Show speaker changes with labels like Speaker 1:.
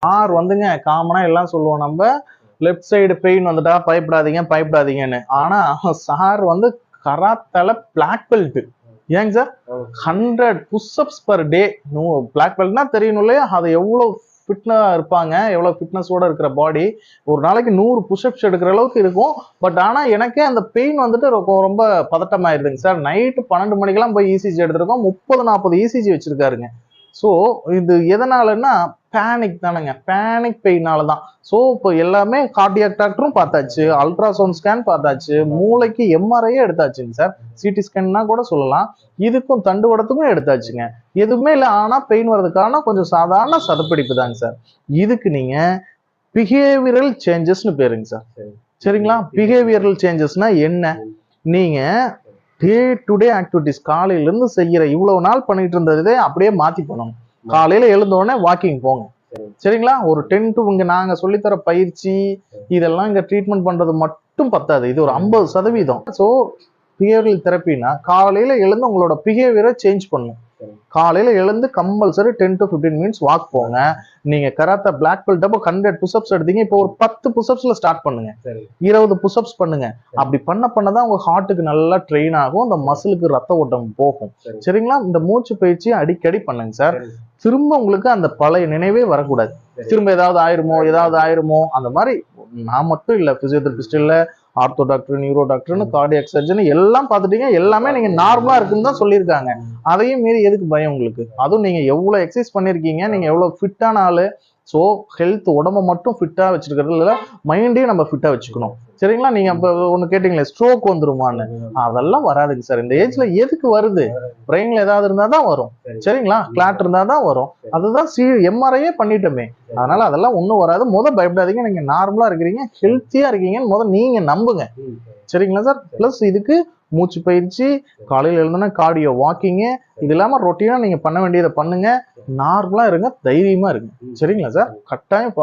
Speaker 1: Sir வந்துங்க காமனா எல்லாம் சொல்லுவோம் நம்ம லெஃப்ட் சைடு பெயின் வந்துட்டா பயப்படாதீங்கன்னு. ஆனா சார் வந்து கராத்தேல பிளாக் பெல்ட். ஏங்க sir 100 pushups per day. Black பெல்ட்னா தெரியணும் இல்லையா, அது எவ்வளவு ஃபிட்னா இருப்பாங்க, எவ்வளவு ஃபிட்னஸோட இருக்கிற பாடி. ஒரு நாளைக்கு 100 புஷ்அப்ஸ் எடுக்கிற அளவுக்கு இருக்கும். பட் ஆனா எனக்கே அந்த பெயின் வந்துட்டு ரொம்ப பதட்டமாயிருதுங்க சார். நைட்டு 12 மணிக்கெல்லாம் போய் இசிஜி எடுத்திருக்கோம். 30-40 இசிஜி வச்சிருக்காருங்க. ஸோ இது எதனாலன்னா பேனிக் தானுங்க, பேனிக் பெயினால தான். ஸோ இப்போ எல்லாமே கார்டியாக் டாக்டரும் பார்த்தாச்சு, அல்ட்ராசவுண்ட் ஸ்கேன் பார்த்தாச்சு, மூளைக்கு எம்ஆர்ஐயே எடுத்தாச்சுங்க சார், சிடி ஸ்கேன்னா கூட சொல்லலாம். இதுக்கும் தண்டுவடத்துக்கும் எடுத்தாச்சுங்க, எதுவுமே இல்லை. ஆனா பெயின் வர்றதுக்கான கொஞ்சம் சாதாரண சதப்பிடிப்பு தாங்க சார். இதுக்கு நீங்க பிஹேவியரல் சேஞ்சஸ்னு பேருங்க சார். சரிங்களா? பிஹேவியரல் சேஞ்சஸ்னா என்ன? நீங்க டே டு டே ஆக்டிவிட்டிஸ் காலையில இருந்து செய்யற இவ்வளவு நாள் பண்ணிட்டு இருந்ததே அப்படியே மாத்தி பண்ணணும். காலையில எழுந்த உடனே வாக்கிங் போங்க. சரிங்களா? ஒரு 10 to இங்க நாங்க சொல்லித்தர பயிற்சி இதெல்லாம் இங்க ட்ரீட்மெண்ட் பண்றது மட்டும் பத்தாது, இது ஒரு 50%. ஸோ பிஹேவியரல் தெரப்பினா காலையில எழுந்து உங்களோட பிஹேவியரை சேஞ்ச் பண்ணும். காலையில எழுந்து கம்பல்சரி 10 to 15 மினிட்ஸ் வாக் போங்க. நீங்க கராத்தே பிளாக் பெல்ட் அப்போ 100 புஷ்அப்ஸ் எடுத்தீங்க, இப்போ ஒரு 10 புஷ்அப்ஸ்ல ஸ்டார்ட் பண்ணுங்க, 20 புஷ்அப்ஸ் பண்ணுங்க. அப்படி பண்ணதான் உங்க ஹார்ட்டுக்கு நல்லா ட்ரெயின் ஆகும், அந்த மசிலுக்கு ரத்த ஓட்டம் போகும். சரிங்களா? இந்த மூச்சு பயிற்சி அடிக்கடி பண்ணுங்க சார். திரும்ப உங்களுக்கு அந்த பழைய நினைவே வரக்கூடாது. திரும்ப ஏதாவது ஆயிருமோ அந்த மாதிரி. நான் மட்டும் இல்ல, பிசியோதெரபிஸ்ட் இல்ல, ஆர்த்தோ டாக்டர், நியூரோ டாக்டர்னு, கார்டியாக் சர்ஜன் எல்லாம் பார்த்துட்டீங்க, எல்லாமே நீங்க நார்மலா இருக்குன்னு தான் சொல்லியிருக்காங்க. அதையும் மீறி எதுக்கு பயம் உங்களுக்கு? அதுவும் நீங்க எவ்வளவு எக்ஸசைஸ் பண்ணிருக்கீங்க, நீங்க எவ்வளவு ஃபிட்டான ஆளு. ஸோ ஹெல்த் உடம்ப மட்டும் ஃபிட்டா வச்சிருக்கிறதுல மைண்டையும் நம்ம ஃபிட்டா வச்சுக்கணும். சரிங்களா? நீங்க அப்ப ஒண்ணு கேட்டீங்களே ஸ்ட்ரோக் வந்துருமான்னு, அதெல்லாம் வராதுங்க சார். இந்த ஏஜ்ல எதுக்கு வருது? பிரெயின்ல ஏதாவது இருந்தா தான் வரும். சரிங்களா? கிளாட் இருந்தா தான் வரும். அதுதான் எம்ஆர்ஐயே பண்ணிட்டோமே. அதனால அதெல்லாம் ஒண்ணும் வராது. பயப்படாதீங்க. நீங்க நார்மலா இருக்கிறீங்க, ஹெல்த்தியா இருக்கீங்கன்னு நீங்க நம்புங்க. சரிங்களா சார்? பிளஸ் இதுக்கு மூச்சு பயிற்சி, காலையில எழுந்தோன்னா கார்டியோ வாக்கிங்கு, இது இல்லாம ரொட்டீனா நீங்க பண்ண வேண்டியதை பண்ணுங்க. நார்மலா இருங்க, தைரியமா இருங்க. சரிங்களா சார்? கட்டாயம்